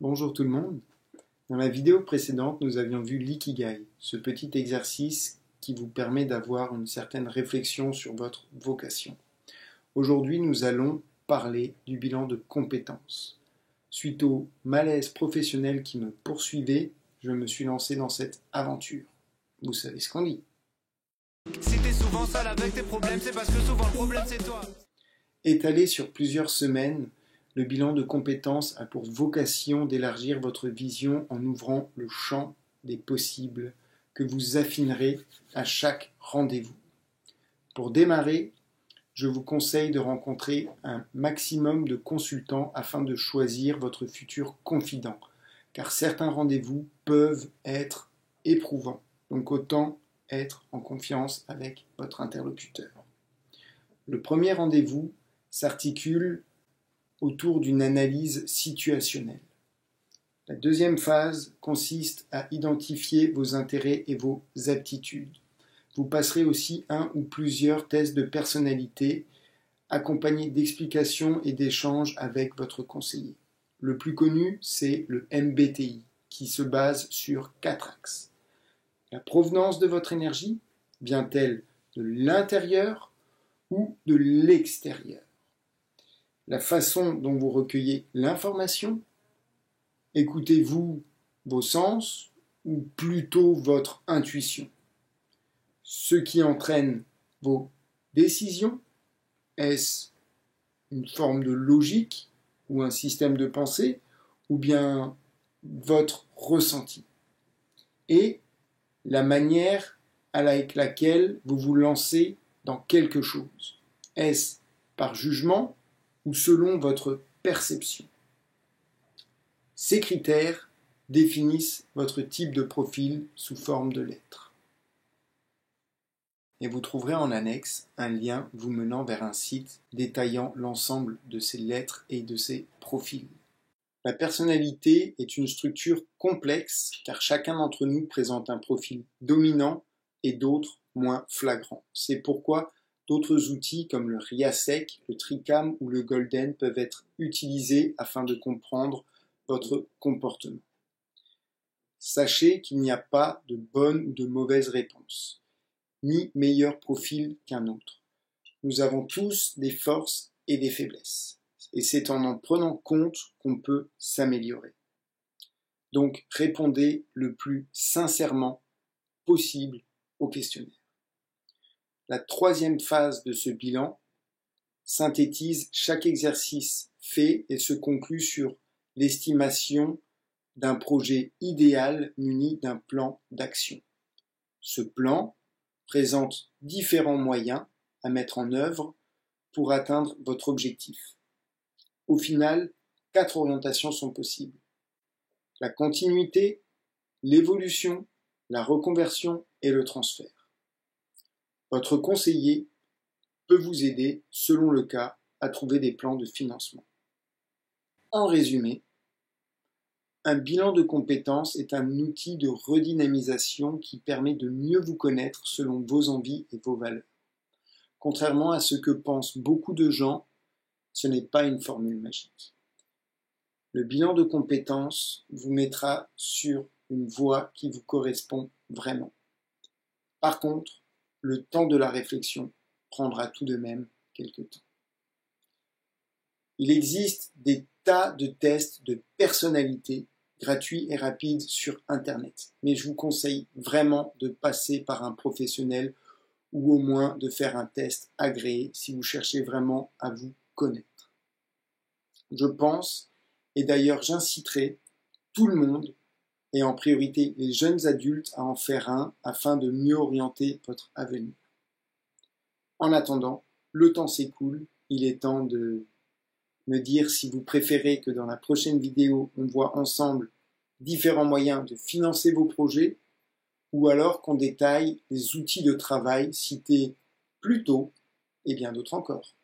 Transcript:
Bonjour tout le monde. Dans la vidéo précédente, nous avions vu l'ikigai, ce petit exercice qui vous permet d'avoir une certaine réflexion sur votre vocation. Aujourd'hui, nous allons parler du bilan de compétences. Suite au malaise professionnel qui me poursuivait, je me suis lancé dans cette aventure. Vous savez ce qu'on dit. Si t'es souvent seul avec tes problèmes, c'est parce que souvent le problème c'est toi. Étalé sur plusieurs semaines, le bilan de compétences a pour vocation d'élargir votre vision en ouvrant le champ des possibles que vous affinerez à chaque rendez-vous. Pour démarrer, je vous conseille de rencontrer un maximum de consultants afin de choisir votre futur confident, car certains rendez-vous peuvent être éprouvants, donc autant être en confiance avec votre interlocuteur. Le premier rendez-vous s'articule autour d'une analyse situationnelle. La deuxième phase consiste à identifier vos intérêts et vos aptitudes. Vous passerez aussi un ou plusieurs tests de personnalité accompagnés d'explications et d'échanges avec votre conseiller. Le plus connu, c'est le MBTI, qui se base sur 4 axes. La provenance de votre énergie vient-elle de l'intérieur ou de l'extérieur? La façon dont vous recueillez l'information, écoutez-vous vos sens ou plutôt votre intuition? Ce qui entraîne vos décisions, est-ce une forme de logique ou un système de pensée ou bien votre ressenti? Et la manière avec laquelle vous vous lancez dans quelque chose. Est-ce par jugement ou selon votre perception? Ces critères définissent votre type de profil sous forme de lettres. Et vous trouverez en annexe un lien vous menant vers un site détaillant l'ensemble de ces lettres et de ces profils. La personnalité est une structure complexe car chacun d'entre nous présente un profil dominant et d'autres moins flagrants. C'est pourquoi d'autres outils comme le RIASEC, le TRICAM ou le Golden peuvent être utilisés afin de comprendre votre comportement. Sachez qu'il n'y a pas de bonne ou de mauvaise réponse, ni meilleur profil qu'un autre. Nous avons tous des forces et des faiblesses, et c'est en prenant compte qu'on peut s'améliorer. Donc répondez le plus sincèrement possible au questionnaire. La troisième phase de ce bilan synthétise chaque exercice fait et se conclut sur l'estimation d'un projet idéal muni d'un plan d'action. Ce plan présente différents moyens à mettre en œuvre pour atteindre votre objectif. Au final, 4 orientations sont possibles. La continuité, l'évolution, la reconversion et le transfert. Votre conseiller peut vous aider, selon le cas, à trouver des plans de financement. En résumé, un bilan de compétences est un outil de redynamisation qui permet de mieux vous connaître selon vos envies et vos valeurs. Contrairement à ce que pensent beaucoup de gens, ce n'est pas une formule magique. Le bilan de compétences vous mettra sur une voie qui vous correspond vraiment. Par contre, le temps de la réflexion prendra tout de même quelques temps. Il existe des tas de tests de personnalité gratuits et rapides sur Internet, mais je vous conseille vraiment de passer par un professionnel ou au moins de faire un test agréé si vous cherchez vraiment à vous connaître. Je pense, et d'ailleurs j'inciterai tout le monde, et en priorité les jeunes adultes, à en faire un afin de mieux orienter votre avenir. En attendant, le temps s'écoule, il est temps de me dire si vous préférez que dans la prochaine vidéo, on voit ensemble différents moyens de financer vos projets ou alors qu'on détaille les outils de travail cités plus tôt et bien d'autres encore.